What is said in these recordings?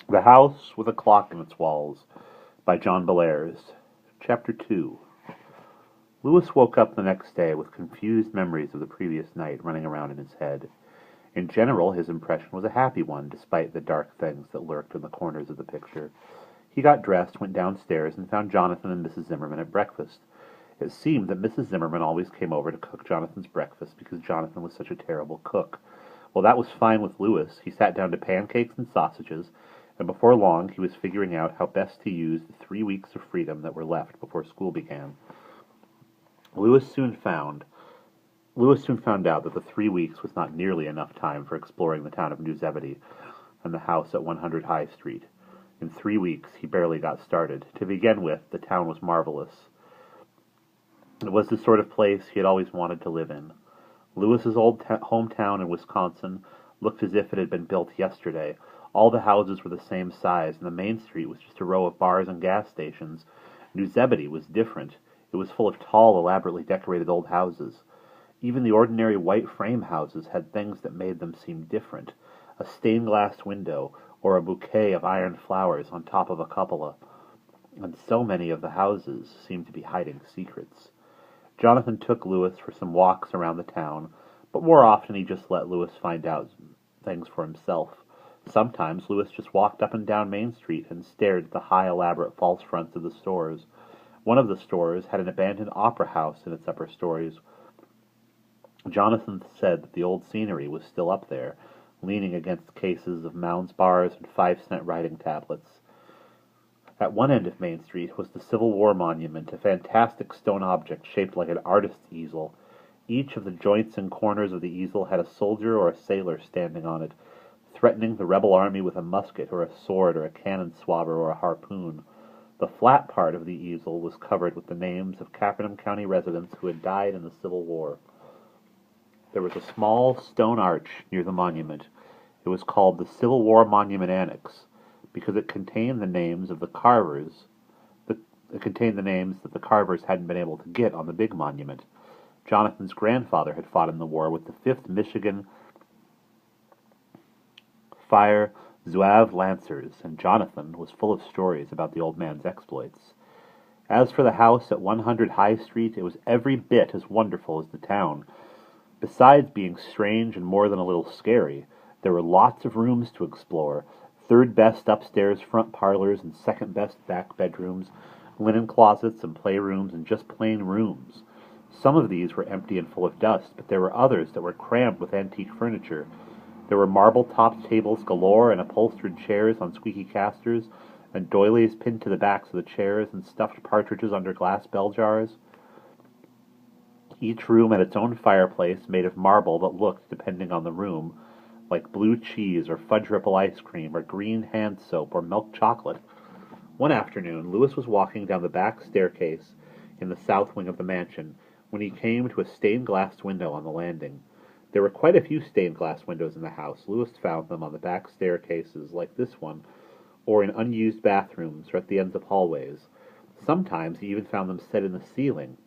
The House with a Clock in its Walls by John Bellairs. Chapter 2. Louis woke up the next day with confused memories of the previous night running around in his head. In general, his impression was a happy one, despite the dark things that lurked in the corners of the picture. He got dressed, went downstairs, and found Jonathan and Mrs. Zimmerman at breakfast. It seemed that Mrs. Zimmerman always came over to cook Jonathan's breakfast because Jonathan was such a terrible cook. Well, that was fine with Louis. He sat down to pancakes and sausages, and before long he was figuring out how best to use the 3 weeks of freedom that were left before school began. Louis soon found out that the 3 weeks was not nearly enough time for exploring the town of New Zebedee and the house at 100 High Street. In 3 weeks he barely got started. To begin with, the town was marvelous. It was the sort of place he had always wanted to live in. Louis's old hometown in Wisconsin looked as if it had been built yesterday. All the houses were the same size, and the main street was just a row of bars and gas stations. New Zebedee was different. It was full of tall, elaborately decorated old houses. Even the ordinary white frame houses had things that made them seem different. A stained glass window, or a bouquet of iron flowers on top of a cupola. And so many of the houses seemed to be hiding secrets. Jonathan took Louis for some walks around the town, but more often he just let Louis find out things for himself. Sometimes Louis just walked up and down Main Street and stared at the high, elaborate false fronts of the stores. One of the stores had an abandoned opera house in its upper stories. Jonathan said that the old scenery was still up there, leaning against cases of Mounds bars and 5-cent writing tablets. At one end of Main Street was the Civil War monument, a fantastic stone object shaped like an artist's easel. Each of the joints and corners of the easel had a soldier or a sailor standing on it, threatening the rebel army with a musket or a sword or a cannon swabber or a harpoon. The flat part of the easel was covered with the names of Capernaum County residents who had died in the Civil War. There was a small stone arch near the monument. It was called the Civil War Monument Annex, because it contained the names of the carvers. It contained the names that the carvers hadn't been able to get on the big monument. Jonathan's grandfather had fought in the war with the 5th Michigan Fire Zouave Lancers, and Jonathan was full of stories about the old man's exploits. As for the house at 100 High Street, it was every bit as wonderful as the town. Besides being strange and more than a little scary, there were lots of rooms to explore. Third best upstairs front parlors and second best back bedrooms, linen closets and playrooms, and just plain rooms. Some of these were empty and full of dust, but there were others that were crammed with antique furniture. There were marble-topped tables galore and upholstered chairs on squeaky casters, and doilies pinned to the backs of the chairs, and stuffed partridges under glass bell jars. Each room had its own fireplace made of marble that looked, depending on the room, like blue cheese or fudge ripple ice cream or green hand soap or milk chocolate. One afternoon, Louis was walking down the back staircase in the south wing of the mansion when he came to a stained glass window on the landing. There were quite a few stained glass windows in the house. Louis found them on the back staircases like this one, or in unused bathrooms or at the ends of hallways. Sometimes he even found them set in the ceiling.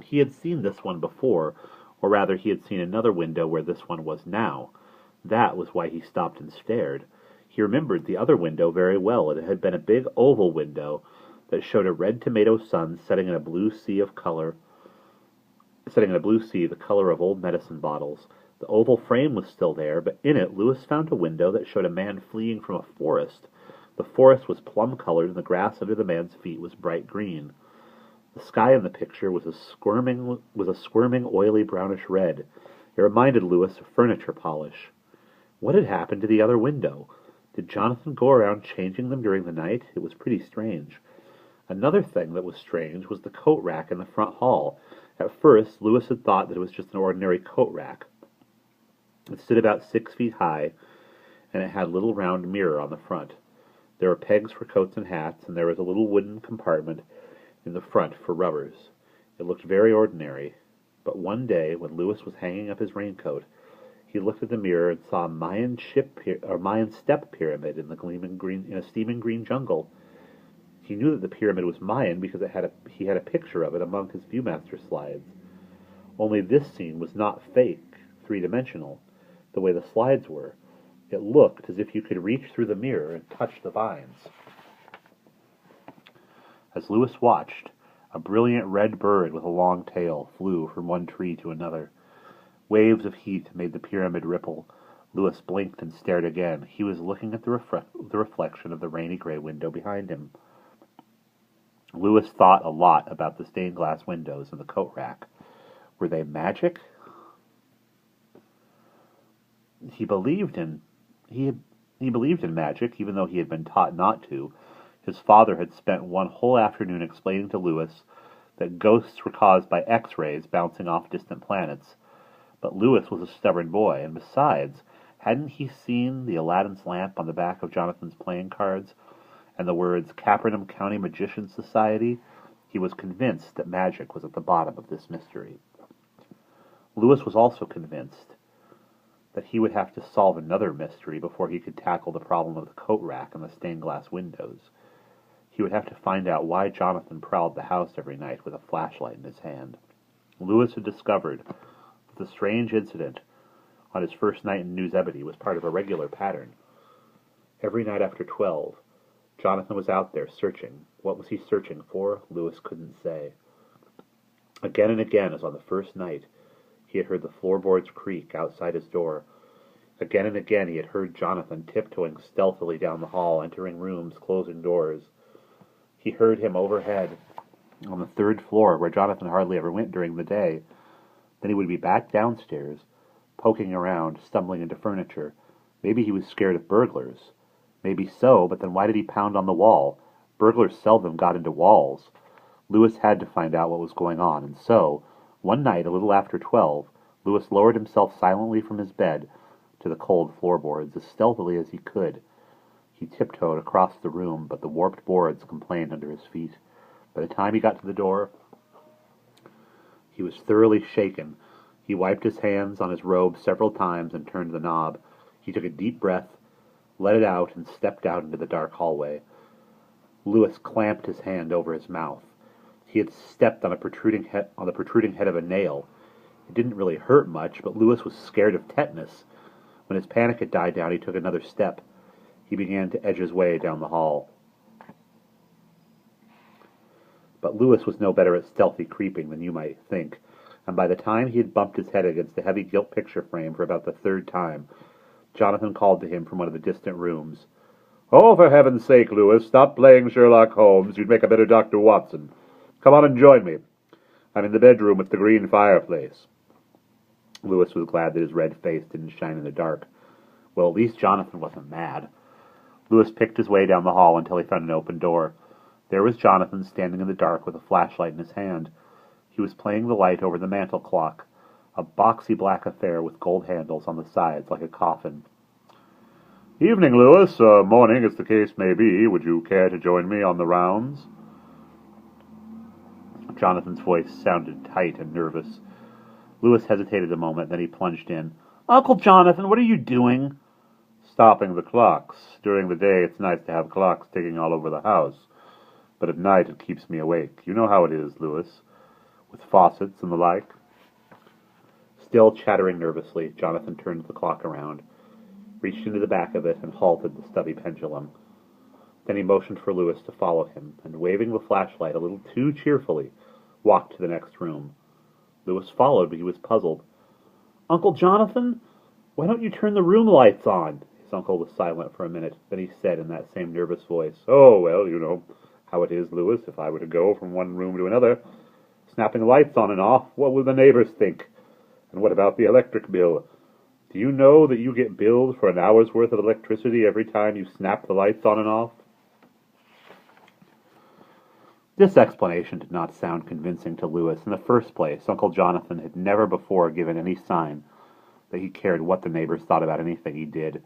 He had seen this one before, or rather he had seen another window where this one was now. That was why he stopped and stared. He remembered the other window very well. It had been a big oval window that showed a red tomato sun setting in a blue sea the color of old medicine bottles. The oval frame was still there, but in it Louis found a window that showed a man fleeing from a forest. The forest was plum-colored, and the grass under the man's feet was bright green. The sky in the picture was a squirming, oily brownish red. It reminded Louis of furniture polish. What had happened to the other window? Did Jonathan go around changing them during the night? It was pretty strange. Another thing that was strange was the coat rack in the front hall. At first, Louis had thought that it was just an ordinary coat rack. It stood about 6 feet high, and it had a little round mirror on the front. There were pegs for coats and hats, and there was a little wooden compartment in the front for rubbers. It looked very ordinary, but one day, when Louis was hanging up his raincoat, he looked at the mirror and saw a Mayan step pyramid in a steaming green jungle. He knew that the pyramid was Mayan because he had a picture of it among his Viewmaster slides. Only this scene was not fake, three-dimensional, the way the slides were. It looked as if you could reach through the mirror and touch the vines. As Louis watched, a brilliant red bird with a long tail flew from one tree to another. Waves of heat made the pyramid ripple. Louis blinked and stared again. He was looking at the reflection of the rainy gray window behind him. Louis thought a lot about the stained glass windows and the coat rack. Were they magic? He believed in magic, even though he had been taught not to. His father had spent one whole afternoon explaining to Louis that ghosts were caused by X-rays bouncing off distant planets. But Louis was a stubborn boy, and besides, hadn't he seen the Aladdin's lamp on the back of Jonathan's playing cards, and the words Capernaum County Magicians Society? He was convinced that magic was at the bottom of this mystery. Louis was also convinced that he would have to solve another mystery before he could tackle the problem of the coat rack and the stained glass windows. He would have to find out why Jonathan prowled the house every night with a flashlight in his hand. Louis had discovered that the strange incident on his first night in New Zebedee was part of a regular pattern. Every night after 12, Jonathan was out there searching. What was he searching for? Louis couldn't say. Again and again, as on the first night, he had heard the floorboards creak outside his door. Again and again he had heard Jonathan tiptoeing stealthily down the hall, entering rooms, closing doors. He heard him overhead on the third floor, where Jonathan hardly ever went during the day. Then he would be back downstairs, poking around, stumbling into furniture. Maybe he was scared of burglars. Maybe so, but then why did he pound on the wall? Burglars seldom got into walls. Louis had to find out what was going on, and so, one night, a little after 12, Louis lowered himself silently from his bed to the cold floorboards, as stealthily as he could. He tiptoed across the room, but the warped boards complained under his feet. By the time he got to the door, he was thoroughly shaken. He wiped his hands on his robe several times and turned the knob. He took a deep breath, let it out, and stepped out into the dark hallway. Louis clamped his hand over his mouth. He had stepped on the protruding head of a nail. It didn't really hurt much, but Louis was scared of tetanus. When his panic had died down, he took another step. He began to edge his way down the hall. But Louis was no better at stealthy creeping than you might think, and by the time he had bumped his head against the heavy gilt picture frame for about the third time, Jonathan called to him from one of the distant rooms. "Oh, for heaven's sake, Louis, stop playing Sherlock Holmes. You'd make a better Dr. Watson. Come on and join me. I'm in the bedroom with the green fireplace." Louis was glad that his red face didn't shine in the dark. Well, at least Jonathan wasn't mad. Louis picked his way down the hall until he found an open door. There was Jonathan standing in the dark with a flashlight in his hand. He was playing the light over the mantel clock, a boxy black affair with gold handles on the sides like a coffin. "Evening, Louis, or morning, as the case may be. Would you care to join me on the rounds?" Jonathan's voice sounded tight and nervous. Louis hesitated a moment, then he plunged in. "Uncle Jonathan, what are you doing?" "Stopping the clocks. During the day it's nice to have clocks ticking all over the house, but at night it keeps me awake. You know how it is, Louis, with faucets and the like." Still chattering nervously, Jonathan turned the clock around, reached into the back of it, and halted the stubby pendulum. Then he motioned for Louis to follow him, and waving the flashlight a little too cheerfully, walked to the next room. Louis followed, but he was puzzled. "Uncle Jonathan, why don't you turn the room lights on?" His uncle was silent for a minute. Then he said in that same nervous voice, "Oh, well, you know how it is, Louis. If I were to go from one room to another, snapping lights on and off, what would the neighbors think? And what about the electric bill? Do you know that you get billed for an hour's worth of electricity every time you snap the lights on and off?" This explanation did not sound convincing to Louis. In the first place, Uncle Jonathan had never before given any sign that he cared what the neighbors thought about anything he did.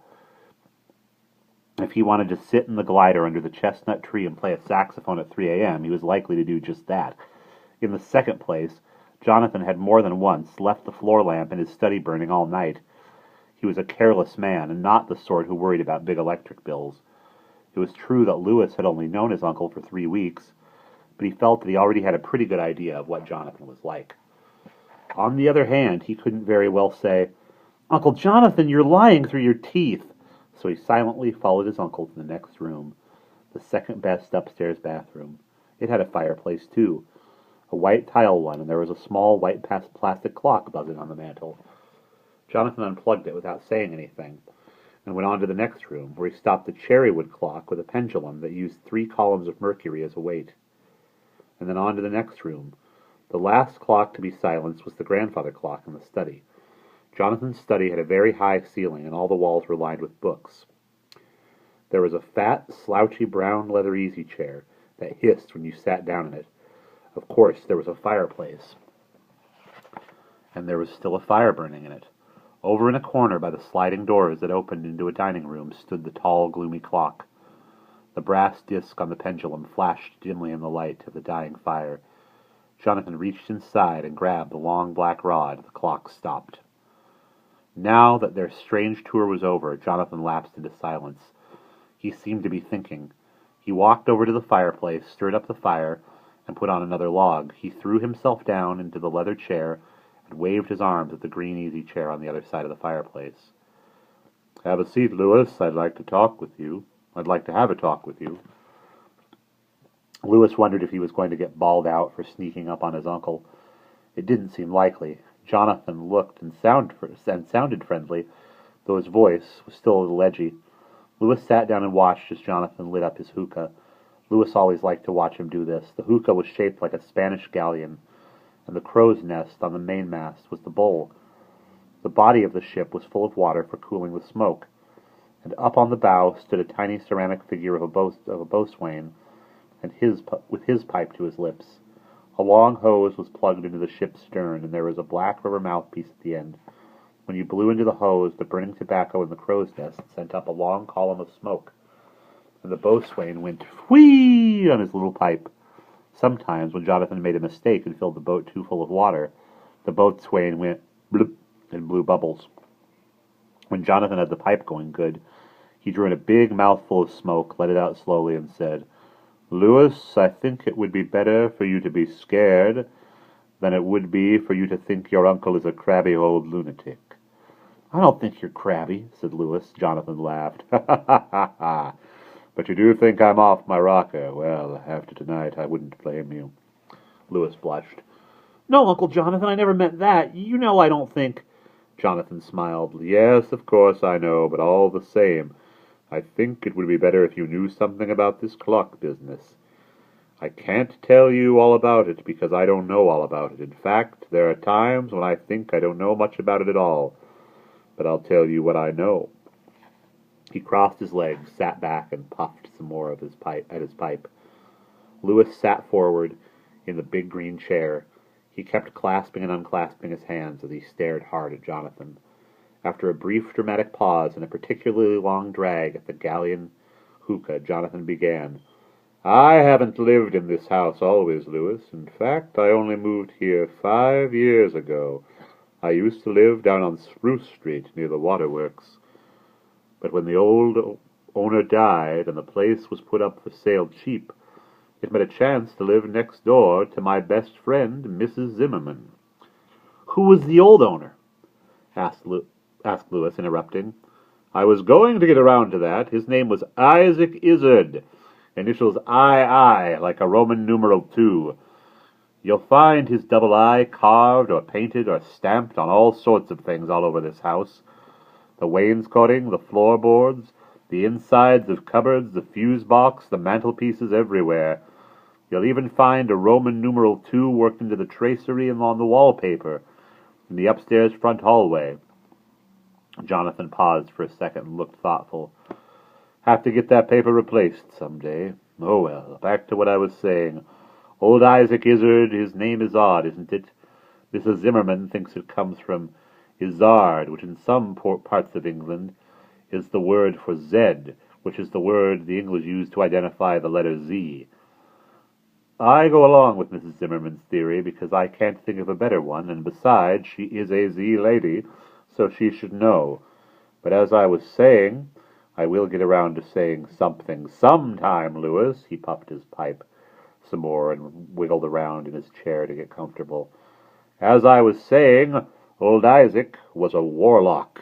If he wanted to sit in the glider under the chestnut tree and play a saxophone at 3 a.m., he was likely to do just that. In the second place, Jonathan had more than once left the floor lamp in his study burning all night. He was a careless man, and not the sort who worried about big electric bills. It was true that Louis had only known his uncle for 3 weeks, but he felt that he already had a pretty good idea of what Jonathan was like. On the other hand, he couldn't very well say, "Uncle Jonathan, you're lying through your teeth." So he silently followed his uncle to the next room, the second-best upstairs bathroom. It had a fireplace, too, a white tile one, and there was a small white plastic clock buzzing on the mantel. Jonathan unplugged it without saying anything, and went on to the next room, where he stopped a cherrywood clock with a pendulum that used 3 columns of mercury as a weight. And then on to the next room. The last clock to be silenced was the grandfather clock in the study. Jonathan's study had a very high ceiling, and all the walls were lined with books. There was a fat, slouchy brown leather easy chair that hissed when you sat down in it. Of course, there was a fireplace, and there was still a fire burning in it. Over in a corner by the sliding doors that opened into a dining room stood the tall, gloomy clock. The brass disc on the pendulum flashed dimly in the light of the dying fire. Jonathan reached inside and grabbed the long black rod. The clock stopped. Now that their strange tour was over, Jonathan lapsed into silence. He seemed to be thinking. He walked over to the fireplace, stirred up the fire, and put on another log. He threw himself down into the leather chair and waved his arms at the green easy chair on the other side of the fireplace. "Have a seat, Louis. I'd like to talk with you. I'd like to have a talk with you." Louis wondered if he was going to get bawled out for sneaking up on his uncle. It didn't seem likely. Jonathan looked and sounded friendly, though his voice was still a little edgy. Louis sat down and watched as Jonathan lit up his hookah. Louis always liked to watch him do this. The hookah was shaped like a Spanish galleon, and the crow's nest on the mainmast was the bowl. The body of the ship was full of water for cooling the smoke, and up on the bow stood a tiny ceramic figure of a boatswain, and with his pipe to his lips. A long hose was plugged into the ship's stern, and there was a black rubber mouthpiece at the end. When you blew into the hose, the burning tobacco in the crow's nest sent up a long column of smoke, and the boatswain went whee on his little pipe. Sometimes, when Jonathan made a mistake and filled the boat too full of water, the boatswain went bloop and blew bubbles. When Jonathan had the pipe going good, he drew in a big mouthful of smoke, let it out slowly, and said, "Louis, I think it would be better for you to be scared than it would be for you to think your uncle is a crabby old lunatic." "I don't think you're crabby," said Louis. Jonathan laughed. "Ha, ha, ha, ha, ha. But you do think I'm off my rocker. Well, after tonight, I wouldn't blame you." Louis blushed. "No, Uncle Jonathan, I never meant that. You know I don't think—" Jonathan smiled. "Yes, of course I know, but all the same, I think it would be better if you knew something about this clock business. I can't tell you all about it because I don't know all about it. In fact, there are times when I think I don't know much about it at all. But I'll tell you what I know." He crossed his legs, sat back, and puffed some more of his pipe. Louis sat forward in the big green chair. He kept clasping and unclasping his hands as he stared hard at Jonathan. After a brief dramatic pause and a particularly long drag at the galleon hookah, Jonathan began, "I haven't lived in this house always, Louis. In fact, I only moved here 5 years ago. I used to live down on Spruce Street near the waterworks. But when the old owner died and the place was put up for sale cheap, it made a chance to live next door to my best friend, Mrs. Zimmerman." "Who was the old owner?" asked Louis, interrupting. "I was going to get around to that. His name was Isaac Izard. Initials II, like a Roman numeral 2. You'll find his double I carved or painted or stamped on all sorts of things all over this house. The wainscoting, the floorboards, the insides of cupboards, the fuse box, the mantelpieces, everywhere. You'll even find a Roman numeral 2 worked into the tracery and on the wallpaper in the upstairs front hallway." Jonathan paused for a second and looked thoughtful. "Have to get that paper replaced someday. Oh well, back to what I was saying. Old Isaac Izard, his name is odd, isn't it? Mrs. Zimmerman thinks it comes from Izard, which in some parts of England is the word for Z, which is the word the English use to identify the letter Z. I go along with Mrs. Zimmerman's theory because I can't think of a better one, and besides, she is a Z lady, so she should know. But as I was saying, I will get around to saying something sometime, Louis." He puffed his pipe some more and wiggled around in his chair to get comfortable. "As I was saying, old Isaac was a warlock."